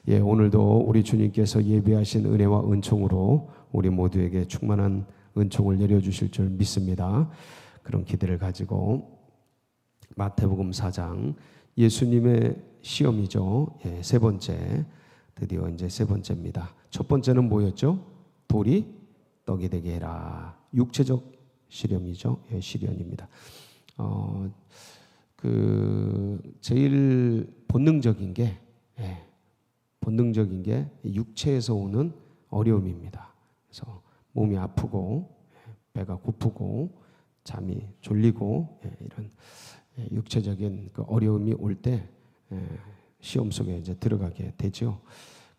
예, 오늘도 우리 주님께서 예비하신 은혜와 은총으로 우리 모두에게 충만한 은총을 내려주실 줄 믿습니다. 그런 기대를 가지고 마태복음 4장 예수님의 시험이죠. 예, 세 번째, 드디어 이제 세 번째입니다. 첫 번째는 뭐였죠? 돌이 떡이 되게 해라. 육체적 시련이죠. 예, 시련입니다. 제일 본능적인 게 육체에서 오는 어려움입니다. 그래서 몸이 아프고 배가 고프고 잠이 졸리고 이런 육체적인 그 어려움이 올 때 시험 속에 이제 들어가게 되죠.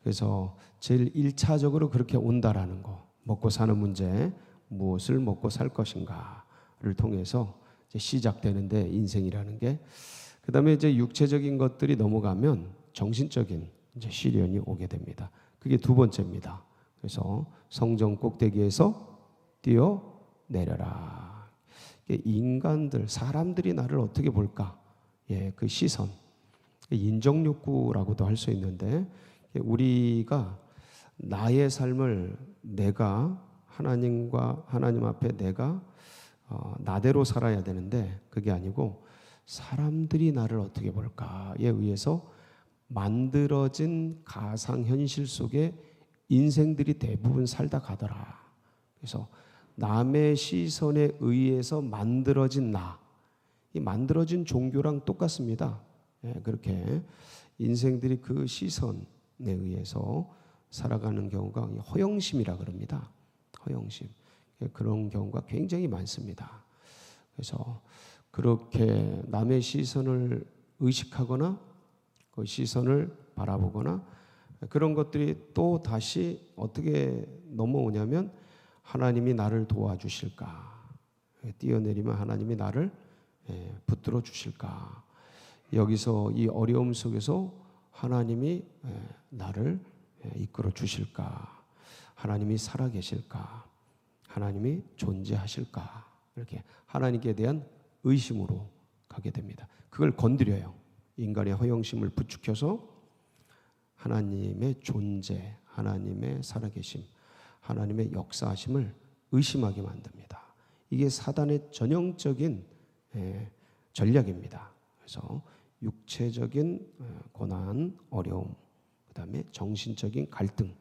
그래서 제일 1차적으로 그렇게 온다라는 거, 먹고 사는 문제, 무엇을 먹고 살 것인가를 통해서 이제 시작되는데 인생이라는 게, 그다음에 이제 육체적인 것들이 넘어가면 정신적인 이제 시련이 오게 됩니다. 그게 두 번째입니다. 그래서 성전 꼭대기에서 뛰어 내려라. 인간들, 사람들이 나를 어떻게 볼까? 예, 그 시선, 인정욕구라고도 할 수 있는데, 우리가 나의 삶을 내가 하나님 앞에 내가 나대로 살아야 되는데, 그게 아니고 사람들이 나를 어떻게 볼까에 의해서 만들어진 가상현실 속에 인생들이 대부분 살다 가더라. 그래서 남의 시선에 의해서 만들어진 이 만들어진 종교랑 똑같습니다. 그렇게 인생들이 그 시선에 의해서 살아가는 경우가 허영심이라 그럽니다. 허영심. 그런 경우가 굉장히 많습니다. 그래서 그렇게 남의 시선을 의식하거나 그 시선을 바라보거나 그런 것들이 또 다시 어떻게 넘어오냐면, 하나님이 나를 도와주실까? 뛰어내리면 하나님이 나를 붙들어 주실까? 여기서 이 어려움 속에서 하나님이 나를 이끌어 주실까? 하나님이 살아계실까? 하나님이 존재하실까? 이렇게 하나님께 대한 의심으로 가게 됩니다. 그걸 건드려요. 인간의 허영심을 부추겨서 하나님의 존재, 하나님의 살아계심, 하나님의 역사하심을 의심하게 만듭니다. 이게 사단의 전형적인 전략입니다. 그래서 육체적인 고난, 어려움, 그 다음에 정신적인 갈등,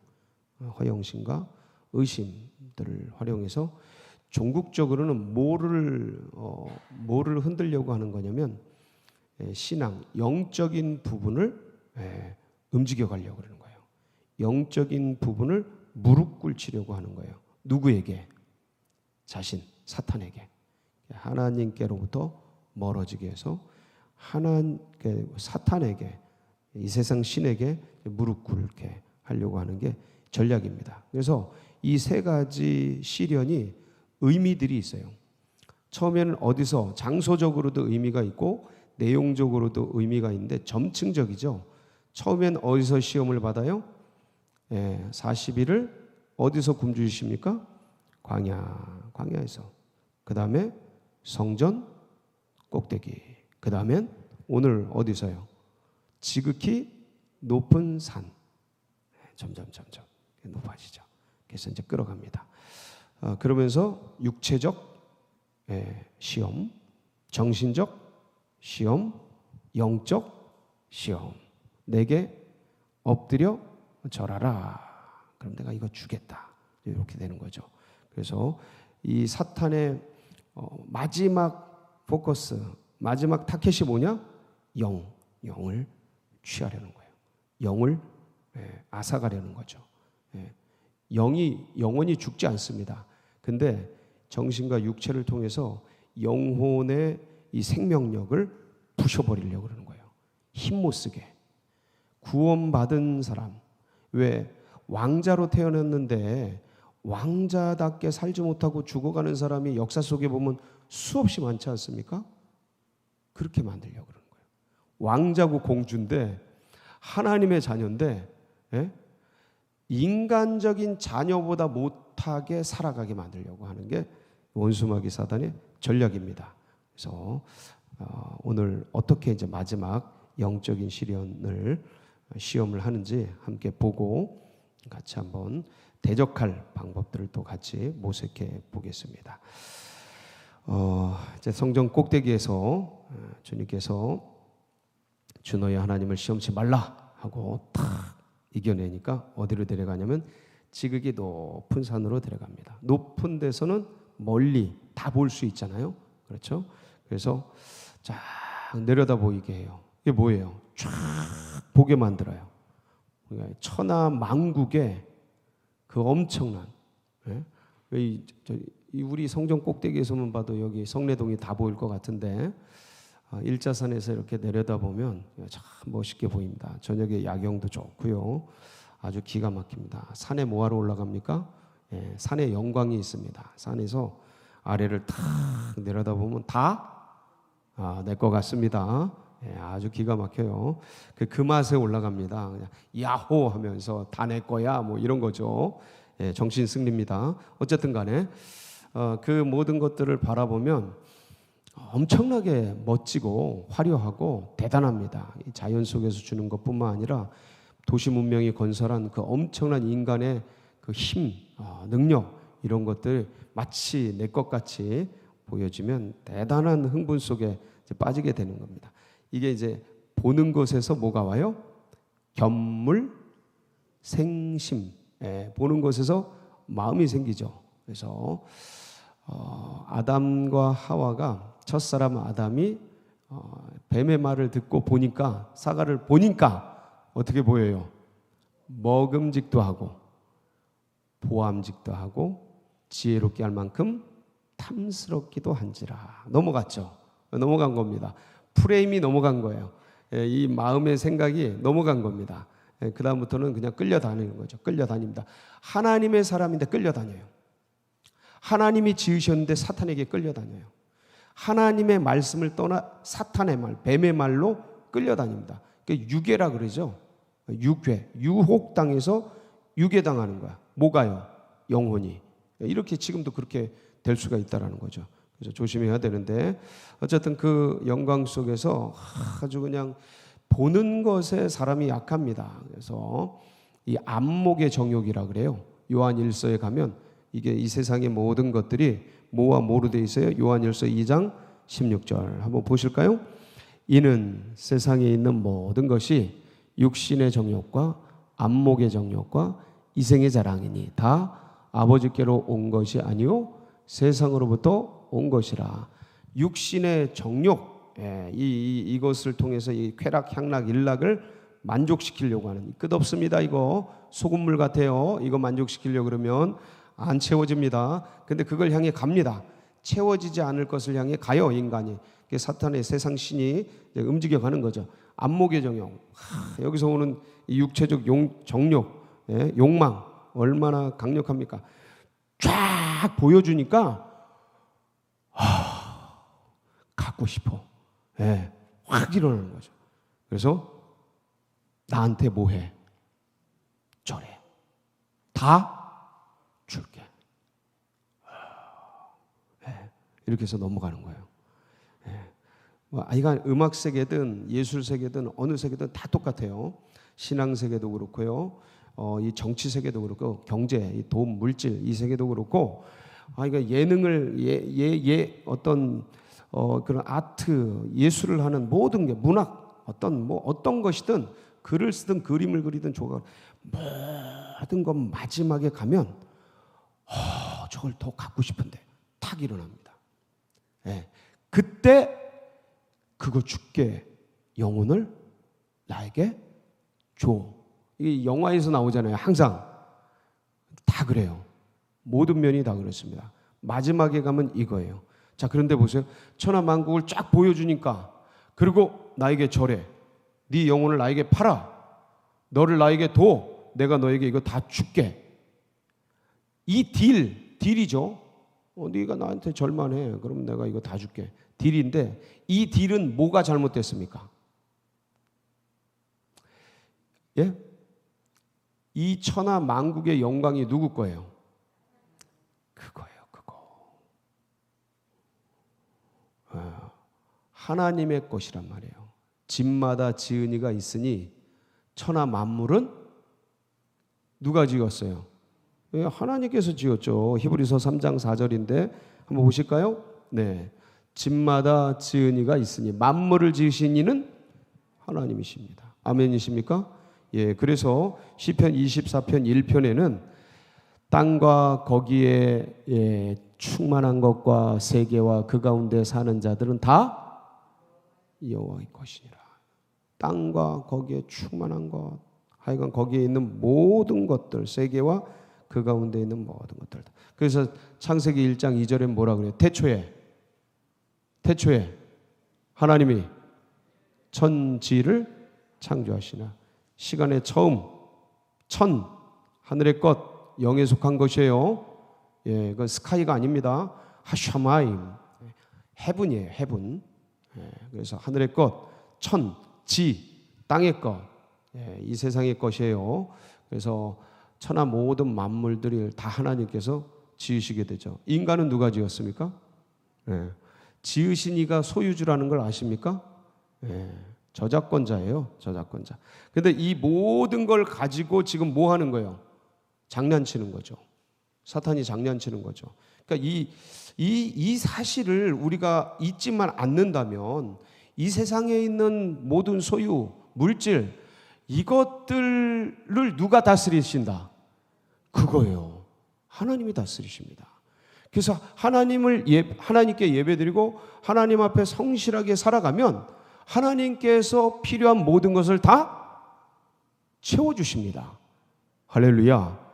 허영심과 의심들을 활용해서 종국적으로는 뭐를 흔들려고 하는 거냐면, 신앙, 영적인 부분을 움직여 가려고 그러는 거예요. 영적인 부분을 무릎 꿇히려고 하는 거예요. 누구에게? 자신, 사탄에게. 하나님께로부터 멀어지게 해서 사탄에게, 이 세상 신에게 무릎 꿇게 하려고 하는 게 전략입니다. 그래서 이 세 가지 시련이 의미들이 있어요. 처음에는 어디서, 장소적으로도 의미가 있고 내용적으로도 의미가 있는데 점층적이죠. 처음엔 어디서 시험을 받아요? 40일을 어디서 굶주리십니까? 광야에서. 그 다음에 성전 꼭대기. 그 다음엔 오늘 어디서요? 지극히 높은 산. 점점 높아지죠. 그래서 이제 끌어갑니다. 그러면서 육체적 시험, 정신적 시험, 영적 시험. 내게 엎드려 절하라. 그럼 내가 이거 주겠다. 이렇게 되는 거죠. 그래서 이 사탄의 마지막 포커스, 마지막 타켓이 뭐냐? 영을 취하려는 거예요. 영을 앗아가려는 거죠. 영이 영원히 죽지 않습니다. 근데 정신과 육체를 통해서 영혼의 이 생명력을 부셔버리려고 그러는 거예요. 힘 못 쓰게. 구원받은 사람, 왜 왕자로 태어났는데 왕자답게 살지 못하고 죽어가는 사람이 역사 속에 보면 수없이 많지 않습니까? 그렇게 만들려고 그러는 거예요. 왕자고 공주인데, 하나님의 자녀인데, 인간적인 자녀보다 못하게 살아가게 만들려고 하는 게 원수마귀 사단의 전략입니다. 그래서 오늘 어떻게 이제 마지막 영적인 시련을 시험을 하는지 함께 보고 같이 한번 대적할 방법들을 또 같이 모색해 보겠습니다. 이제 성전 꼭대기에서 주님께서 주 너희 하나님을 시험치 말라 하고 탁 이겨내니까 어디로 데려가냐면 지극히 높은 산으로 데려갑니다. 높은 데서는 멀리 다 볼 수 있잖아요. 그렇죠? 그래서 쫙 내려다 보이게 해요. 이게 뭐예요? 쫙 보게 만들어요. 천하 만국의 그 엄청난, 우리 성전 꼭대기에서만 봐도 여기 성내동이 다 보일 것 같은데 일자산에서 이렇게 내려다보면 참 멋있게 보입니다. 저녁에 야경도 좋고요. 아주 기가 막힙니다. 산에 뭐하러 올라갑니까? 산에 영광이 있습니다. 산에서 아래를 탁 내려다보면 다 내 것 같습니다. 아주 기가 막혀요. 그 맛에 올라갑니다. 그냥 야호 하면서 다 내 거야 뭐 이런 거죠. 정신 승리입니다. 어쨌든 간에 그 모든 것들을 바라보면 엄청나게 멋지고 화려하고 대단합니다. 이 자연 속에서 주는 것뿐만 아니라 도시 문명이 건설한 그 엄청난 인간의 그 힘, 능력 이런 것들 마치 내 것 같이 보여지면 대단한 흥분 속에 이제 빠지게 되는 겁니다. 이게 이제 보는 것에서 뭐가 와요? 견물, 생심. 보는 것에서 마음이 생기죠. 그래서 아담과 하와가 첫사람 아담이 뱀의 말을 듣고 보니까 사과를 보니까 어떻게 보여요? 먹음직도 하고 보암직도 하고 지혜롭게 할 만큼 탐스럽기도 한지라. 넘어갔죠. 넘어간 겁니다. 프레임이 넘어간 거예요. 이 마음의 생각이 넘어간 겁니다. 그 다음부터는 그냥 끌려다니는 거죠. 끌려다닙니다. 하나님의 사람인데 끌려다녀요. 하나님이 지으셨는데 사탄에게 끌려다녀요. 하나님의 말씀을 떠나 사탄의 말, 뱀의 말로 끌려다닙니다. 유괴라 그러죠. 유괴, 유혹당해서 유괴당하는 거야. 뭐가요? 영혼이. 이렇게 지금도 그렇게 될 수가 있다는 거죠. 그래서 조심해야 되는데 어쨌든 그 영광 속에서 아주 그냥 보는 것에 사람이 약합니다. 그래서 이 안목의 정욕이라 그래요. 요한 1서에 가면 이게 이 세상의 모든 것들이 뭐와 뭐로 되어 있어요? 요한 1서 2장 16절 한번 보실까요? 이는 세상에 있는 모든 것이 육신의 정욕과 안목의 정욕과 이생의 자랑이니 다 아버지께로 온 것이 아니요 세상으로부터 온 것이라. 육신의 정욕, 이것을 통해서 이 쾌락, 향락, 일락을 만족시키려고 하는 끝없습니다. 이거 소금물 같아요. 이거 만족시키려고 그러면 안 채워집니다. 근데 그걸 향해 갑니다. 채워지지 않을 것을 향해 가요, 인간이. 사탄의 세상 신이 움직여가는 거죠. 안목의 정욕, 여기서 오는 이 육체적 정욕, 욕망 얼마나 강력합니까? 쫙 보여주니까 갖고 싶어. 확 일어나는 거죠. 그래서 나한테 뭐해? 저래. 다 줄게. 이렇게 해서 넘어가는 거예요. 이건 음악 세계든 예술 세계든 어느 세계든 다 똑같아요. 신앙 세계도 그렇고요. 이 정치 세계도 그렇고 경제, 이 돈, 물질 이 세계도 그렇고 그러니까 예능을 어떤 그런 아트 예술을 하는 모든 게 문학 어떤 것이든 글을 쓰든 그림을 그리든 조각 모든 것 마지막에 가면 저걸 더 갖고 싶은데 탁 일어납니다. 그때 그거 줄게 영혼을 나에게 줘. 이 영화에서 나오잖아요. 항상 다 그래요. 모든 면이 다 그렇습니다. 마지막에 가면 이거예요. 자, 그런데 보세요. 천하 만국을 쫙 보여주니까 그리고 나에게 절해. 네 영혼을 나에게 팔아. 너를 나에게 둬. 내가 너에게 이거 다 줄게. 이 딜이죠. 네가 나한테 절만해. 그럼 내가 이거 다 줄게. 딜인데 이 딜은 뭐가 잘못됐습니까? 예? 이 천하 만국의 영광이 누구 거예요? 그거예요. 그거. 하나님의 것이란 말이에요. 집마다 지은이가 있으니 천하 만물은 누가 지었어요? 하나님께서 지었죠. 히브리서 3장 4절인데 한번 보실까요? 네, 집마다 지은 이가 있으니 만물을 지으신 이는 하나님이십니다. 아멘이십니까? 예, 그래서 시편 24편 1편에는 땅과 거기에 충만한 것과 세계와 그 가운데 사는 자들은 다 여호와의 것이니라. 땅과 거기에 충만한 것, 하여간 거기에 있는 모든 것들, 세계와 그 가운데 있는 모든 것들. 그래서 창세기 1장 2절에 뭐라 그래요? 태초에 하나님이 천지를 창조하시나. 시간의 처음, 하늘의 것, 영에 속한 것이에요. 예, 그건 스카이가 아닙니다. 하샤마임, 헤븐이에요, 헤븐. 예, 그래서 하늘의 것, 땅의 것, 예, 이 세상의 것이에요. 그래서 천하 모든 만물들이 다 하나님께서 지으시게 되죠. 인간은 누가 지었습니까? 예, 지으신 이가 소유주라는 걸 아십니까? 예, 저작권자예요, 저작권자. 근데 이 모든 걸 가지고 지금 뭐 하는 거예요? 장난치는 거죠. 사탄이 장난치는 거죠. 그러니까 이 사실을 우리가 잊지만 않는다면 이 세상에 있는 모든 소유, 물질, 이것들을 누가 다스리신다? 그거예요. 하나님이 다스리십니다. 그래서 하나님께 예배드리고 하나님 앞에 성실하게 살아가면 하나님께서 필요한 모든 것을 다 채워주십니다. 할렐루야.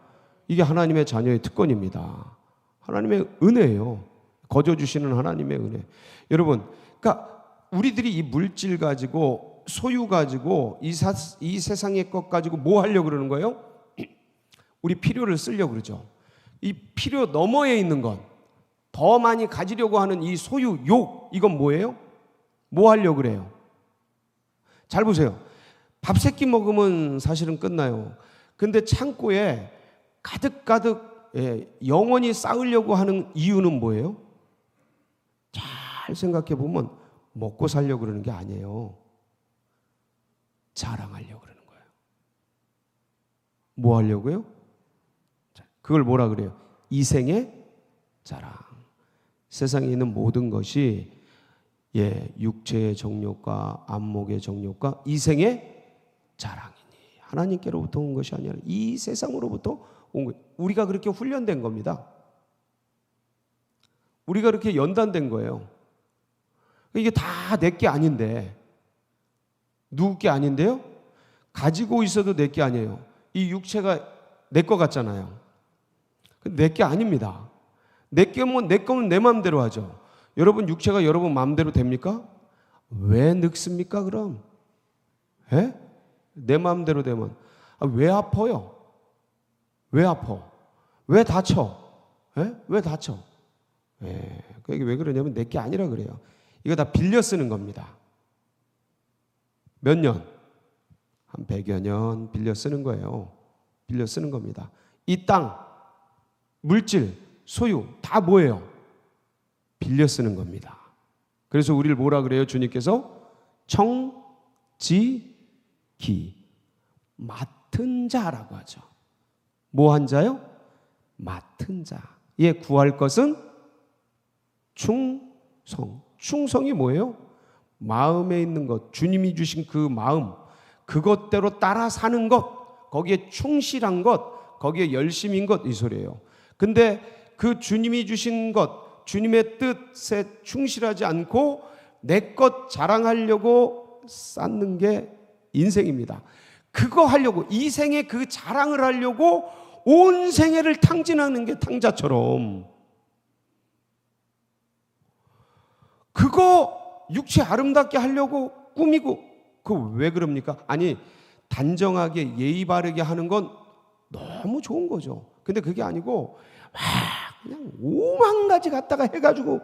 이게 하나님의 자녀의 특권입니다. 하나님의 은혜예요. 거저 주시는 하나님의 은혜. 여러분, 그러니까 우리들이 이 물질 가지고, 소유 가지고, 이 세상의 것 가지고 뭐 하려고 그러는 거예요? 우리 필요를 쓰려고 그러죠. 이 필요 너머에 있는 것, 더 많이 가지려고 하는 이 소유, 욕, 이건 뭐예요? 뭐 하려고 그래요? 잘 보세요. 밥 세 끼 먹으면 사실은 끝나요. 근데 창고에 가득 영원히 쌓으려고 하는 이유는 뭐예요? 잘 생각해 보면 먹고 살려고 그러는 게 아니에요. 자랑하려고 그러는 거예요. 뭐 하려고요? 그걸 뭐라 그래요? 이생의 자랑. 세상에 있는 모든 것이 육체의 정욕과 안목의 정욕과 이생의 자랑이니 하나님께로부터 온 것이 아니라 이 세상으로부터 온 거예요. 우리가 그렇게 훈련된 겁니다. 우리가 그렇게 연단된 거예요. 이게 다 내 게 아닌데, 누구 게 아닌데요? 가지고 있어도 내 게 아니에요. 이 육체가 내 거 같잖아요. 내 게 아닙니다. 내 거면 내 마음대로 하죠. 여러분 육체가 여러분 마음대로 됩니까? 왜 늙습니까 그럼? 에? 내 마음대로 되면 왜 아파요? 왜 아파? 왜 다쳐? 에? 왜 다쳐? 그게 왜 그러냐면 내 게 아니라 그래요. 이거 다 빌려 쓰는 겁니다. 몇 년? 한 100여 년 빌려 쓰는 거예요. 빌려 쓰는 겁니다. 이 땅, 물질, 소유 다 뭐예요? 빌려 쓰는 겁니다. 그래서 우리를 뭐라 그래요? 주님께서 청지기, 맡은 자라고 하죠. 뭐 한 자요? 맡은 자. 예, 구할 것은 충성. 충성이 뭐예요? 마음에 있는 것, 주님이 주신 그 마음, 그것대로 따라 사는 것, 거기에 충실한 것, 거기에 열심인 것, 이 소리예요. 근데 그 주님이 주신 것, 주님의 뜻에 충실하지 않고 내 것 자랑하려고 쌓는 게 인생입니다. 그거 하려고, 이 생에 그 자랑을 하려고 온 생애를 탕진하는 게 탕자처럼, 그거 육체 아름답게 하려고 꾸미고, 그거 왜 그럽니까? 아니, 단정하게 예의 바르게 하는 건 너무 좋은 거죠. 근데 그게 아니고 그냥 5만 가지 갖다가 해가지고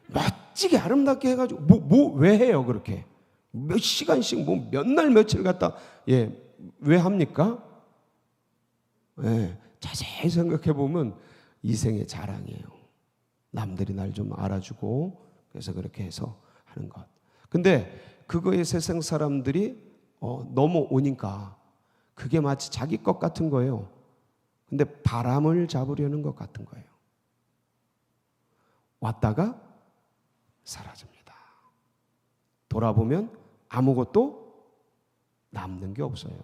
멋지게 아름답게 해가지고 왜 해요 그렇게? 몇 시간씩 몇 날 며칠 갖다 왜 합니까? 자세히 생각해 보면 이생의 자랑이에요. 남들이 날 좀 알아주고 그래서 그렇게 해서 하는 것. 근데 그거에 세상 사람들이 넘어오니까 그게 마치 자기 것 같은 거예요. 근데 바람을 잡으려는 것 같은 거예요. 왔다가 사라집니다. 돌아보면 아무것도 남는 게 없어요.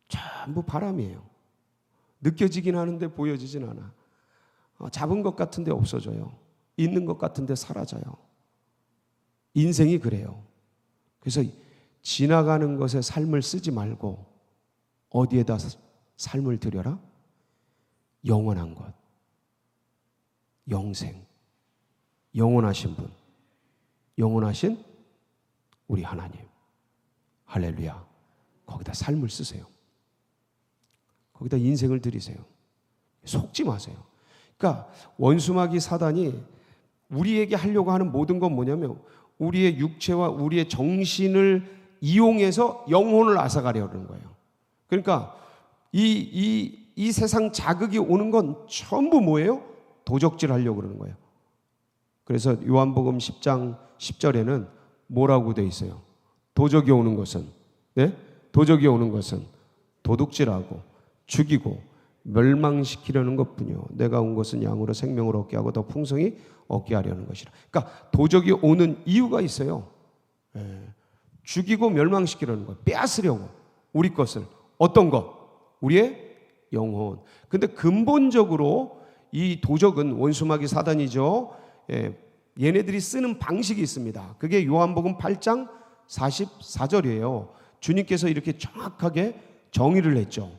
전부 바람이에요. 느껴지긴 하는데 보여지진 않아. 잡은 것 같은데 없어져요. 있는 것 같은데 사라져요. 인생이 그래요. 그래서 지나가는 것에 삶을 쓰지 말고 어디에다 삶을 들여라? 영원한 것, 영생, 영원하신 분, 영원하신 우리 하나님. 할렐루야. 거기다 삶을 쓰세요. 거기다 인생을 들이세요. 속지 마세요. 그러니까 원수마귀 사단이 우리에게 하려고 하는 모든 건 뭐냐면 우리의 육체와 우리의 정신을 이용해서 영혼을 앗아가려는 거예요. 그러니까 이 세상 자극이 오는 건 전부 뭐예요? 도적질 하려고 그러는 거예요. 그래서 요한복음 10장 10절에는 뭐라고 돼 있어요? 도적이 오는 것은, 네? 도적이 오는 것은 도둑질하고 죽이고 멸망시키려는 것뿐이요. 내가 온 것은 양으로 생명을 얻게 하고 더 풍성히 얻게 하려는 것이라. 그러니까 도적이 오는 이유가 있어요. 죽이고 멸망시키려는 거예요. 빼앗으려고 우리 것을. 어떤 것? 우리의 영혼. 근데 근본적으로 이 도적은 원수마귀 사단이죠. 얘네들이 쓰는 방식이 있습니다. 그게 요한복음 8장 44절이에요. 주님께서 이렇게 정확하게 정의를 했죠.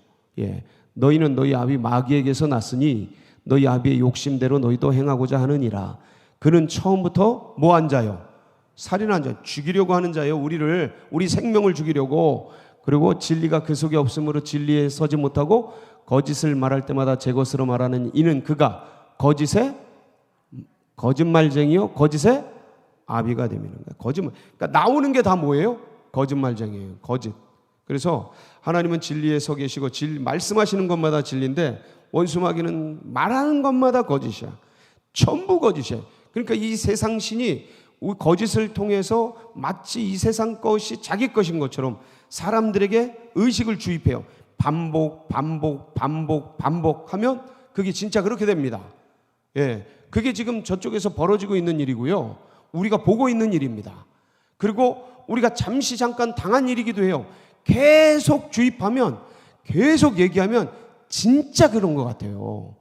너희는 너희 아비 마귀에게서 났으니 너희 아비의 욕심대로 너희도 행하고자 하느니라. 그는 처음부터 뭐 한 자요? 살인한 자, 죽이려고 하는 자요. 우리 생명을 죽이려고. 그리고 진리가 그 속에 없으므로 진리에 서지 못하고 거짓을 말할 때마다 제 것으로 말하는 이는 그가 거짓말쟁이요, 거짓의 아비가 되는 거예요. 거짓말. 그러니까 나오는 게 다 뭐예요? 거짓말쟁이에요. 거짓. 그래서 하나님은 진리에 서 계시고 말씀하시는 것마다 진리인데 원수마귀는 말하는 것마다 거짓이야. 전부 거짓이에요. 그러니까 이 세상 신이 거짓을 통해서 마치 이 세상 것이 자기 것인 것처럼 사람들에게 의식을 주입해요. 반복하면 그게 진짜 그렇게 됩니다. 그게 지금 저쪽에서 벌어지고 있는 일이고요. 우리가 보고 있는 일입니다. 그리고 우리가 잠깐 당한 일이기도 해요. 계속 주입하면, 계속 얘기하면 진짜 그런 것 같아요.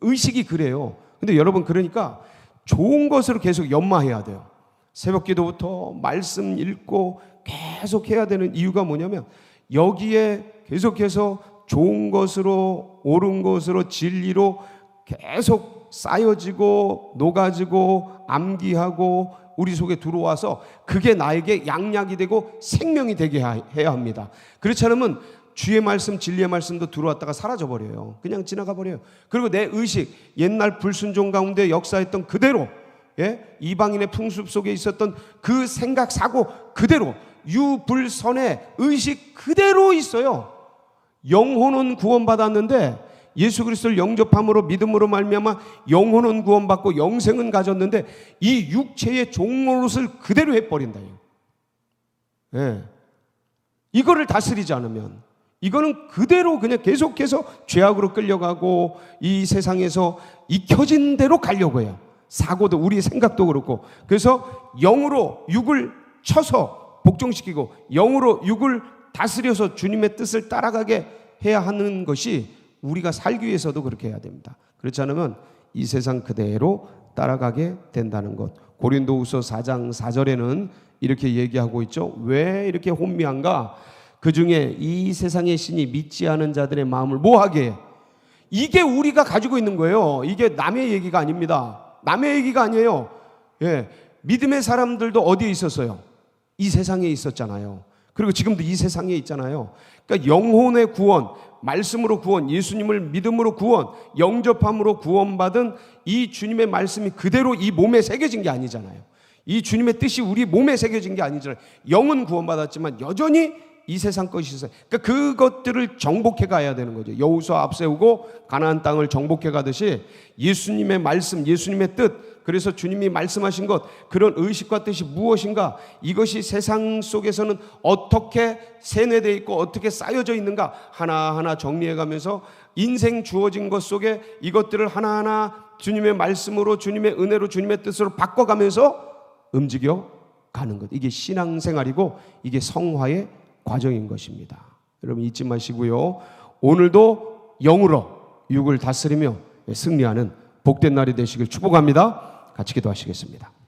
의식이 그래요. 근데 여러분, 그러니까 좋은 것으로 계속 연마해야 돼요. 새벽 기도부터 말씀 읽고 계속 해야 되는 이유가 뭐냐면 여기에 계속해서 좋은 것으로, 옳은 것으로, 진리로 계속 쌓여지고 녹아지고 암기하고 우리 속에 들어와서 그게 나에게 양약이 되고 생명이 되게 해야 합니다. 그렇지 않으면 주의 말씀, 진리의 말씀도 들어왔다가 사라져버려요. 그냥 지나가 버려요. 그리고 내 의식, 옛날 불순종 가운데 역사했던 그대로, 이방인의 풍습 속에 있었던 그 생각, 사고 그대로, 유불선의 의식 그대로 있어요. 영혼은 구원받았는데 예수 그리스도를 영접함으로 믿음으로 말미암아 영혼은 구원받고 영생은 가졌는데 이 육체의 종노릇을 그대로 해버린다. 이거를 다스리지 않으면 이거는 그대로 그냥 계속해서 죄악으로 끌려가고 이 세상에서 익혀진 대로 가려고 해요. 사고도 우리의 생각도 그렇고. 그래서 영으로 육을 쳐서 복종시키고 영으로 육을 다스려서 주님의 뜻을 따라가게 해야 하는 것이 우리가 살기 위해서도 그렇게 해야 됩니다. 그렇지 않으면 이 세상 그대로 따라가게 된다는 것. 고린도후서 4장 4절에는 이렇게 얘기하고 있죠. 왜 이렇게 혼미한가? 그 중에 이 세상의 신이 믿지 않은 자들의 마음을 뭐하게 해? 이게 우리가 가지고 있는 거예요. 이게 남의 얘기가 아닙니다. 남의 얘기가 아니에요. 믿음의 사람들도 어디에 있었어요? 이 세상에 있었잖아요. 그리고 지금도 이 세상에 있잖아요. 그러니까 영혼의 구원, 말씀으로 구원, 예수님을 믿음으로 구원, 영접함으로 구원받은 이 주님의 말씀이 그대로 이 몸에 새겨진 게 아니잖아요. 이 주님의 뜻이 우리 몸에 새겨진 게 아니잖아요. 영은 구원받았지만 여전히 이 세상 것이 있어요. 그러니까 그것들을 정복해 가야 되는 거죠. 여호수아 앞세우고 가나안 땅을 정복해 가듯이 예수님의 말씀, 예수님의 뜻 그래서 주님이 말씀하신 것, 그런 의식과 뜻이 무엇인가, 이것이 세상 속에서는 어떻게 세뇌되어 있고 어떻게 쌓여져 있는가 하나하나 정리해 가면서 인생 주어진 것 속에 이것들을 하나하나 주님의 말씀으로, 주님의 은혜로, 주님의 뜻으로 바꿔가면서 움직여 가는 것, 이게 신앙생활이고 이게 성화의 과정인 것입니다. 여러분 잊지 마시고요, 오늘도 영으로 육을 다스리며 승리하는 복된 날이 되시길 축복합니다. 같이 기도하시겠습니다.